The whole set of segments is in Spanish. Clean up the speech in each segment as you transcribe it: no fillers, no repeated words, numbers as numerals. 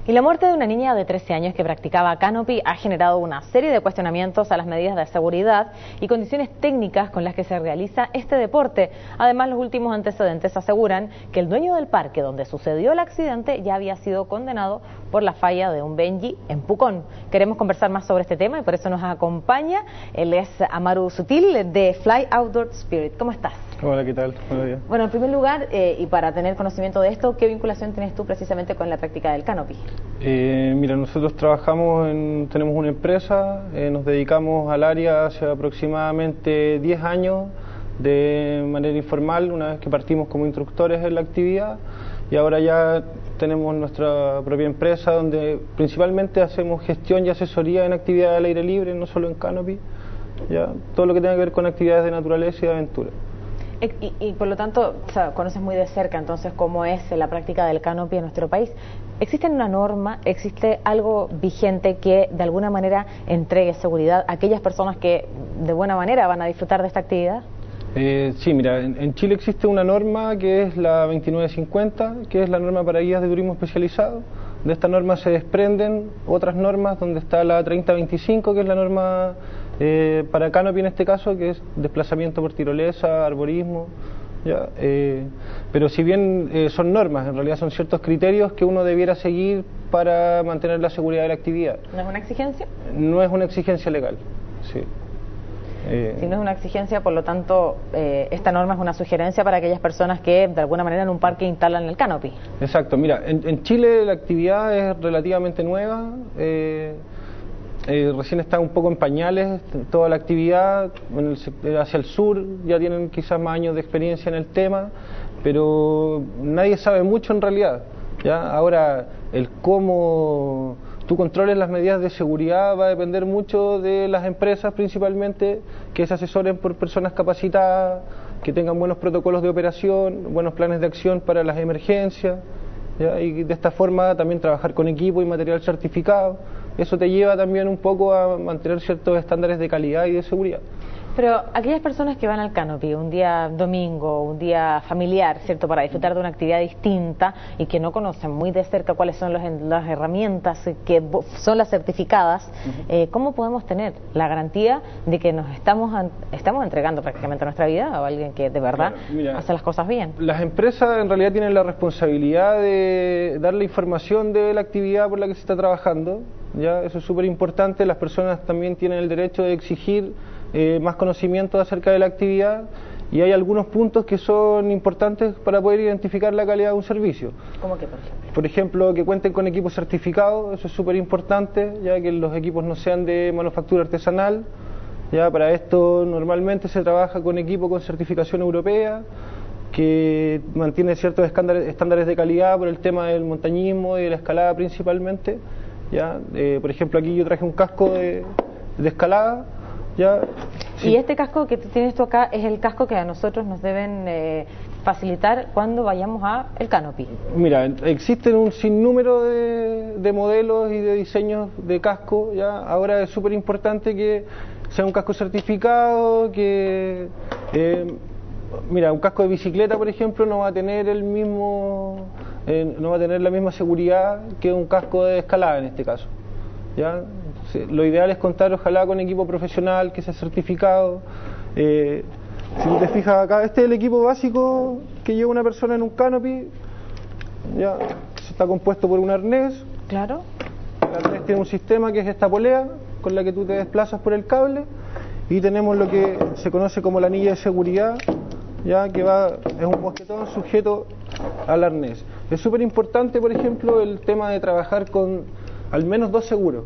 Y la muerte de una niña de 13 años que practicaba canopy ha generado una serie de cuestionamientos a las medidas de seguridad y condiciones técnicas con las que se realiza este deporte. Además, los últimos antecedentes aseguran que el dueño del parque donde sucedió el accidente ya había sido condenado por la falla de un Benji en Pucón. Queremos conversar más sobre este tema y por eso nos acompaña. Él es Amaru Sutil de Fly Outdoor Spirit. ¿Cómo estás? Hola, ¿qué tal? Buenos días. Bueno, en primer lugar, y para tener conocimiento de esto, ¿qué vinculación tienes tú precisamente con la práctica del canopy? Mira, nosotros tenemos una empresa, nos dedicamos al área hace aproximadamente 10 años de manera informal, una vez que partimos como instructores en la actividad, y ahora ya tenemos nuestra propia empresa donde principalmente hacemos gestión y asesoría en actividades al aire libre, no solo en canopy, ya todo lo que tenga que ver con actividades de naturaleza y de aventura. Y por lo tanto, o sea, conoces muy de cerca entonces cómo es la práctica del canopy en nuestro país. ¿Existe una norma, existe algo vigente que de alguna manera entregue seguridad a aquellas personas que de buena manera van a disfrutar de esta actividad? Sí, mira, en Chile existe una norma que es la 2950, que es la norma para guías de turismo especializado. De esta norma se desprenden otras normas, donde está la 3025, que es la norma para canopy en este caso, que es desplazamiento por tirolesa, arborismo, ¿ya? Pero si bien son normas, en realidad son ciertos criterios que uno debiera seguir para mantener la seguridad de la actividad. ¿No es una exigencia? No es una exigencia legal, sí. Si no es una exigencia, por lo tanto, esta norma es una sugerencia para aquellas personas que de alguna manera en un parque instalan el canopy. Exacto, mira, en Chile la actividad es relativamente nueva, recién está un poco en pañales toda la actividad, hacia el sur ya tienen quizás más años de experiencia en el tema, pero nadie sabe mucho en realidad, ¿ya? Ahora, el cómo tú controles las medidas de seguridad va a depender mucho de las empresas principalmente, que se asesoren por personas capacitadas, que tengan buenos protocolos de operación, buenos planes de acción para las emergencias, ¿ya? Y de esta forma también trabajar con equipo y material certificado. Eso te lleva también un poco a mantener ciertos estándares de calidad y de seguridad. Pero aquellas personas que van al canopy un día domingo, un día familiar, ¿cierto?, para disfrutar de una actividad distinta y que no conocen muy de cerca cuáles son las herramientas que son las certificadas, ¿cómo podemos tener la garantía de que nos estamos entregando prácticamente nuestra vida a alguien que de verdad hace las cosas bien? Las empresas en realidad tienen la responsabilidad de dar la información de la actividad por la que se está trabajando, ¿ya? Eso es súper importante. Las personas también tienen el derecho de exigir más conocimiento acerca de la actividad, y hay algunos puntos que son importantes para poder identificar la calidad de un servicio. ¿Cómo que, por ejemplo? Por ejemplo, que cuenten con equipos certificados, eso es súper importante, ya que los equipos no sean de manufactura artesanal. Ya para esto normalmente se trabaja con equipo con certificación europea, que mantiene ciertos estándares de calidad por el tema del montañismo y de la escalada principalmente. Ya, por ejemplo, aquí yo traje un casco de escalada. Ya, sí. Y este casco que tienes tú acá es el casco que a nosotros nos deben facilitar cuando vayamos a el canopy. Mira, existen un sinnúmero de modelos y de diseños de casco, ¿ya? Ahora es súper importante que sea un casco certificado, que mira, un casco de bicicleta, por ejemplo, no va a tener no va a tener la misma seguridad que un casco de escalada en este caso, ¿ya? Sí, lo ideal es contar ojalá con equipo profesional que sea certificado. Si te fijas acá, este es el equipo básico que lleva una persona en un canopy, ya, está compuesto por un arnés. Claro. El arnés tiene un sistema que es esta polea con la que tú te desplazas por el cable, y tenemos lo que se conoce como la anilla de seguridad, ya, que es un mosquetón sujeto al arnés. Es súper importante, por ejemplo, el tema de trabajar con al menos 2 seguros,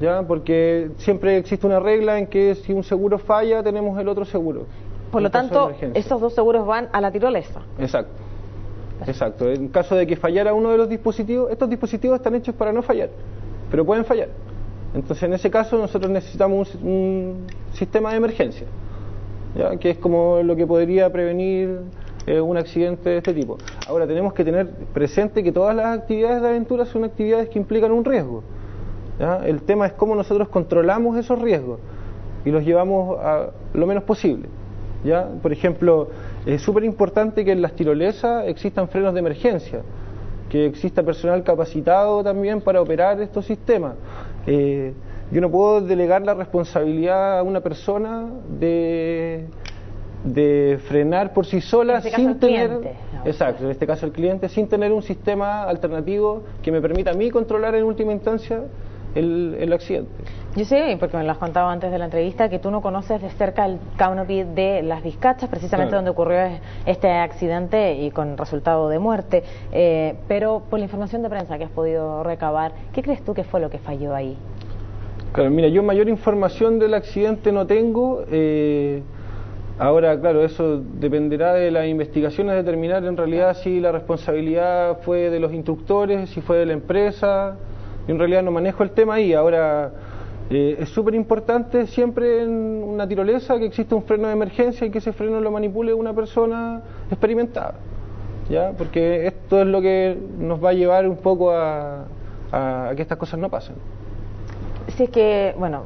¿ya? Porque siempre existe una regla en que si un seguro falla tenemos el otro seguro. Por lo tanto, esos 2 seguros van a la tirolesa. Exacto, exacto. En caso de que fallara uno de los dispositivos, estos dispositivos están hechos para no fallar, pero pueden fallar. Entonces en ese caso nosotros necesitamos un sistema de emergencia, ¿ya? Que es como lo que podría prevenir un accidente de este tipo. Ahora tenemos que tener presente que todas las actividades de aventura son actividades que implican un riesgo, ¿ya? El tema es cómo nosotros controlamos esos riesgos y los llevamos a lo menos posible, ¿ya? Por ejemplo, es súper importante que en las tirolesas existan frenos de emergencia, que exista personal capacitado también para operar estos sistemas. Yo no puedo delegar la responsabilidad a una persona de frenar por sí sola sin tener, exacto, en este caso el cliente, sin tener un sistema alternativo que me permita a mí controlar en última instancia el accidente. Yo sé, porque me lo has contado antes de la entrevista, que tú no conoces de cerca el canopy de Las Vizcachas, precisamente donde ocurrió este accidente y con resultado de muerte, pero por la información de prensa que has podido recabar, ¿qué crees tú que fue lo que falló ahí? Claro, mira, yo mayor información del accidente no tengo. Ahora, claro, eso dependerá de las investigaciones, determinar en realidad si la responsabilidad fue de los instructores, si fue de la empresa. Yo en realidad no manejo el tema ahí. Ahora, es súper importante siempre en una tirolesa que exista un freno de emergencia y que ese freno lo manipule una persona experimentada, ¿ya? Porque esto es lo que nos va a llevar un poco a que estas cosas no pasen. Sí, es que, bueno,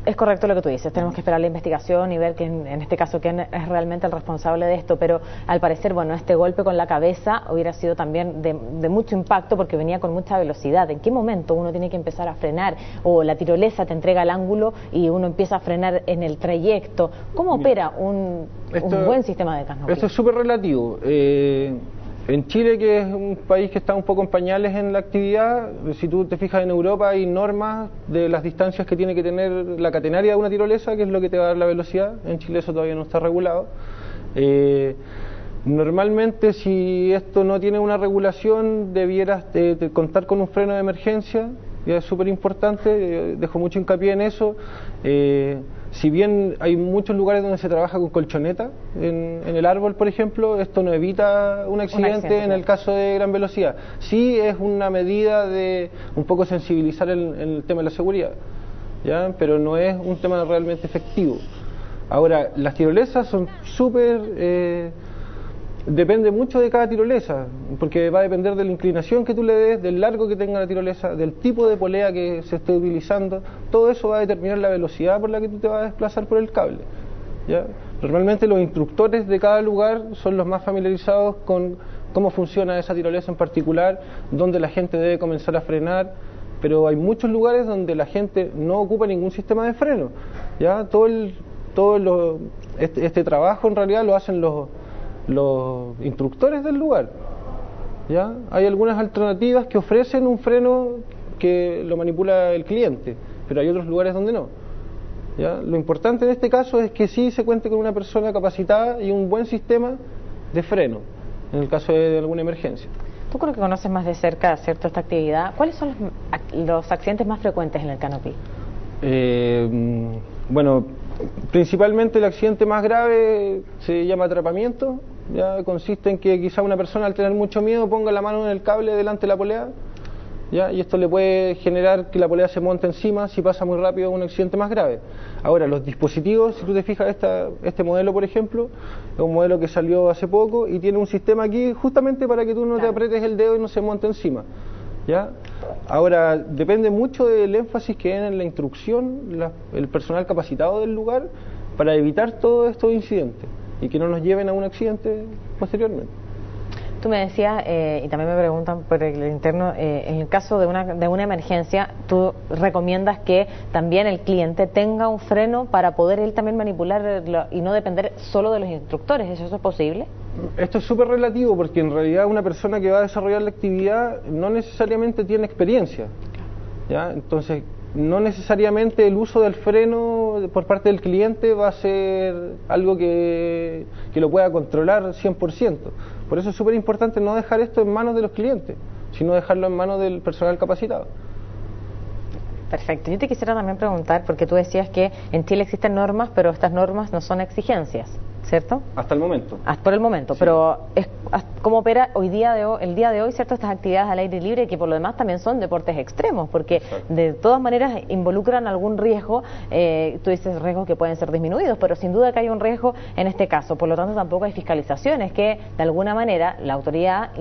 es correcto lo que tú dices, tenemos que esperar la investigación y ver quién, en este caso, quién es realmente el responsable de esto, pero al parecer, bueno, este golpe con la cabeza hubiera sido también de mucho impacto porque venía con mucha velocidad. ¿En qué momento uno tiene que empezar a frenar? O la tirolesa te entrega el ángulo y uno empieza a frenar en el trayecto. ¿Cómo opera un buen sistema de canopy? Esto es súper relativo. En Chile, que es un país que está un poco en pañales en la actividad, si tú te fijas en Europa hay normas de las distancias que tiene que tener la catenaria de una tirolesa, que es lo que te va a dar la velocidad. En Chile eso todavía no está regulado. Normalmente, si esto no tiene una regulación, debieras contar con un freno de emergencia, ya es súper importante, dejo mucho hincapié en eso. Si bien hay muchos lugares donde se trabaja con colchoneta, en el árbol, por ejemplo, esto no evita un accidente en el caso de gran velocidad. Sí es una medida de un poco sensibilizar el tema de la seguridad, ¿ya? Pero no es un tema realmente efectivo. Ahora, las tirolesas son súper... depende mucho de cada tirolesa, porque va a depender de la inclinación que tú le des, del largo que tenga la tirolesa, del tipo de polea que se esté utilizando. Todo eso va a determinar la velocidad por la que tú te vas a desplazar por el cable, ¿ya? Normalmente los instructores de cada lugar son los más familiarizados con cómo funciona esa tirolesa en particular, dónde la gente debe comenzar a frenar, pero hay muchos lugares donde la gente no ocupa ningún sistema de freno, ¿ya? Este trabajo en realidad lo hacen los instructores del lugar, ¿ya? Hay algunas alternativas que ofrecen un freno que lo manipula el cliente, pero hay otros lugares donde no, ¿ya? Lo importante en este caso es que sí se cuente con una persona capacitada y un buen sistema de freno en el caso de alguna emergencia. Tú creo que conoces más de cerca, ¿cierto?, esta actividad. ¿Cuáles son los accidentes más frecuentes en el canopy? Bueno, principalmente el accidente más grave se llama atrapamiento. Ya consiste en que quizá una persona, al tener mucho miedo, ponga la mano en el cable delante de la polea, ¿ya? Y esto le puede generar que la polea se monte encima si pasa muy rápido un accidente más grave. Ahora, los dispositivos, si tú te fijas, este modelo, por ejemplo, es un modelo que salió hace poco y tiene un sistema aquí justamente para que tú no te aprietes el dedo y no se monte encima, ¿ya? Ahora, depende mucho del énfasis que den en la instrucción el personal capacitado del lugar para evitar todos estos incidentes y que no nos lleven a un accidente posteriormente. Tú me decías, y también me preguntan por el interno, en el caso de una emergencia, tú recomiendas que también el cliente tenga un freno para poder él también manipular y no depender solo de los instructores. ¿Eso es posible? Esto es súper relativo porque en realidad una persona que va a desarrollar la actividad no necesariamente tiene experiencia, ¿ya? Entonces, no necesariamente el uso del freno por parte del cliente va a ser algo que lo pueda controlar 100%. Por eso es súper importante no dejar esto en manos de los clientes, sino dejarlo en manos del personal capacitado. Perfecto. Yo te quisiera también preguntar, porque tú decías que en Chile existen normas, pero estas normas no son exigencias, ¿cierto? Hasta el momento. Por el momento, sí. Pero ¿cómo opera el día de hoy, ¿cierto? Estas actividades al aire libre, que por lo demás también son deportes extremos, porque exacto, de todas maneras involucran algún riesgo. Tú dices riesgos que pueden ser disminuidos, pero sin duda que hay un riesgo en este caso. Por lo tanto, tampoco hay fiscalizaciones que de alguna manera la autoridad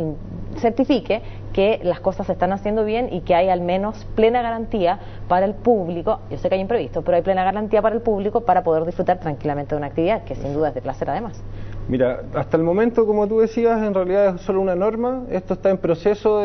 certifique que las cosas se están haciendo bien y que hay al menos plena garantía para el público. Yo sé que hay imprevistos, pero hay plena garantía para el público para poder disfrutar tranquilamente de una actividad que sin duda es de placer además. Mira, hasta el momento, como tú decías, en realidad es solo una norma. Esto está en proceso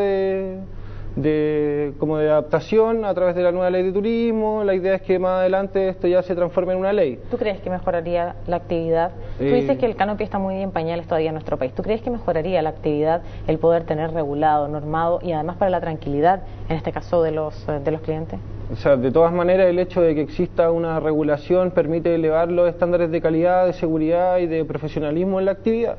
como de adaptación a través de la nueva ley de turismo. La idea es que más adelante esto ya se transforme en una ley. ¿Tú crees que mejoraría la actividad? Tú dices que el canopy está muy en pañales todavía en nuestro país. ¿Tú crees que mejoraría la actividad el poder tener regulado, normado y además para la tranquilidad, en este caso de los clientes? O sea, de todas maneras, el hecho de que exista una regulación permite elevar los estándares de calidad, de seguridad y de profesionalismo en la actividad.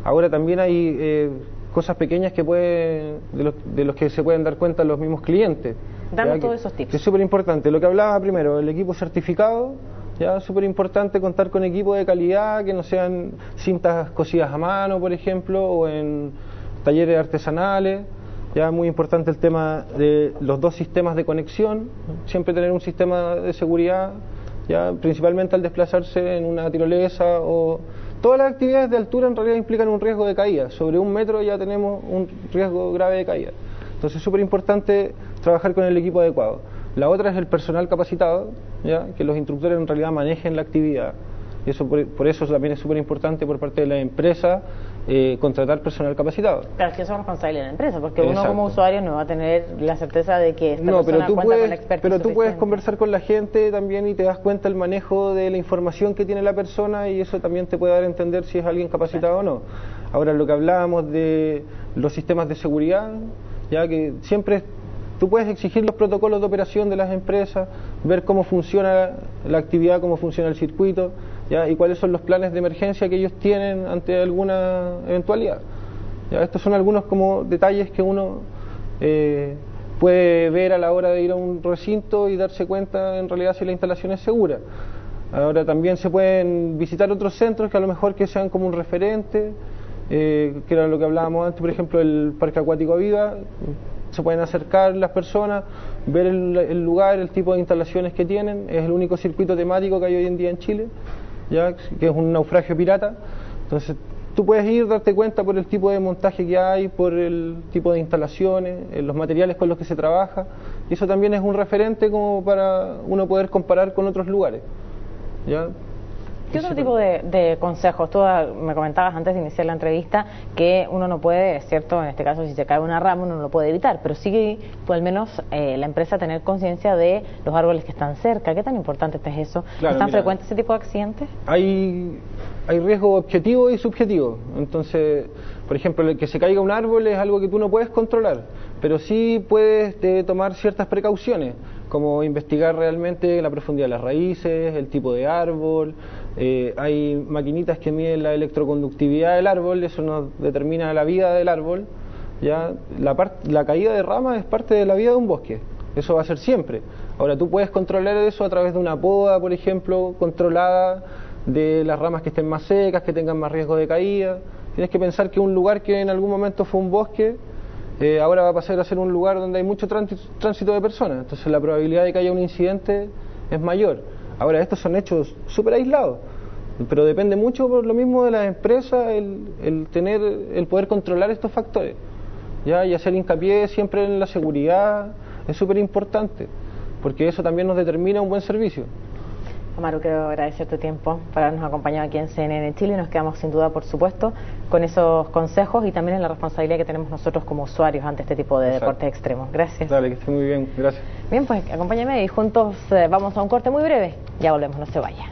Ahora también hay cosas pequeñas que de los que se pueden dar cuenta los mismos clientes. Dame todos esos tips. Que es súper importante. Lo que hablaba primero, el equipo certificado, ya súper importante contar con equipo de calidad, que no sean cintas cosidas a mano, por ejemplo, o en talleres artesanales. Ya muy importante el tema de los dos sistemas de conexión, siempre tener un sistema de seguridad, ya principalmente al desplazarse en una tirolesa o todas las actividades de altura en realidad implican un riesgo de caída. Sobre 1 metro ya tenemos un riesgo grave de caída. Entonces es súper importante trabajar con el equipo adecuado. La otra es el personal capacitado, ya que los instructores en realidad manejen la actividad. Y eso por eso también es súper importante por parte de la empresa contratar personal capacitado. Claro, es que eso es responsabilidad de la empresa, porque uno como usuario no va a tener la certeza de que esta persona cuenta con la expertise pero tú puedes suficiente. conversar con la gente también y te das cuenta el manejo de la información que tiene la persona y eso también te puede dar a entender si es alguien capacitado o no. Ahora, lo que hablábamos de los sistemas de seguridad, ya que siempre tú puedes exigir los protocolos de operación de las empresas, ver cómo funciona la actividad, cómo funciona el circuito, ¿ya? Y cuáles son los planes de emergencia que ellos tienen ante alguna eventualidad. ¿Ya? Estos son algunos como detalles que uno puede ver a la hora de ir a un recinto y darse cuenta en realidad si la instalación es segura. Ahora también se pueden visitar otros centros que a lo mejor que sean como un referente, que era lo que hablábamos antes, por ejemplo el Parque Acuático Aviva. Se pueden acercar las personas, ver el lugar, el tipo de instalaciones que tienen. Es el único circuito temático que hay hoy en día en Chile, ya que es un naufragio pirata. Entonces tú puedes ir, darte cuenta por el tipo de montaje que hay, por el tipo de instalaciones, los materiales con los que se trabaja, y eso también es un referente como para uno poder comparar con otros lugares, ¿ya? ¿Qué otro tipo de consejos? Tú me comentabas antes de iniciar la entrevista que uno no puede, es cierto, en este caso si se cae una rama uno no lo puede evitar, pero sí puede al menos la empresa tener conciencia de los árboles que están cerca. ¿Qué tan importante es eso? Claro, ¿es tan frecuente ese tipo de accidentes? Hay riesgo objetivo y subjetivo. Entonces, por ejemplo, el que se caiga un árbol es algo que tú no puedes controlar, pero sí puedes tomar ciertas precauciones, como investigar realmente la profundidad de las raíces, el tipo de árbol. Hay maquinitas que miden la electroconductividad del árbol, eso nos determina la vida del árbol. ¿Ya? La caída de ramas es parte de la vida de un bosque, eso va a ser siempre. Ahora tú puedes controlar eso a través de una poda, por ejemplo, controlada de las ramas que estén más secas, que tengan más riesgo de caída. Tienes que pensar que un lugar que en algún momento fue un bosque, ahora va a pasar a ser un lugar donde hay mucho tránsito de personas, entonces la probabilidad de que haya un incidente es mayor. Ahora, estos son hechos súper aislados, pero depende mucho por lo mismo de las empresas el poder controlar estos factores, ¿ya? Y hacer hincapié siempre en la seguridad es súper importante, porque eso también nos determina un buen servicio. Amaru, quiero agradecer tu tiempo por habernos acompañado aquí en CNN Chile. Nos quedamos sin duda, por supuesto, con esos consejos y también en la responsabilidad que tenemos nosotros como usuarios ante este tipo de deportes extremos. Gracias. Dale, que esté muy bien. Gracias. Bien, pues acompáñame y juntos vamos a un corte muy breve. Ya volvemos, no se vaya.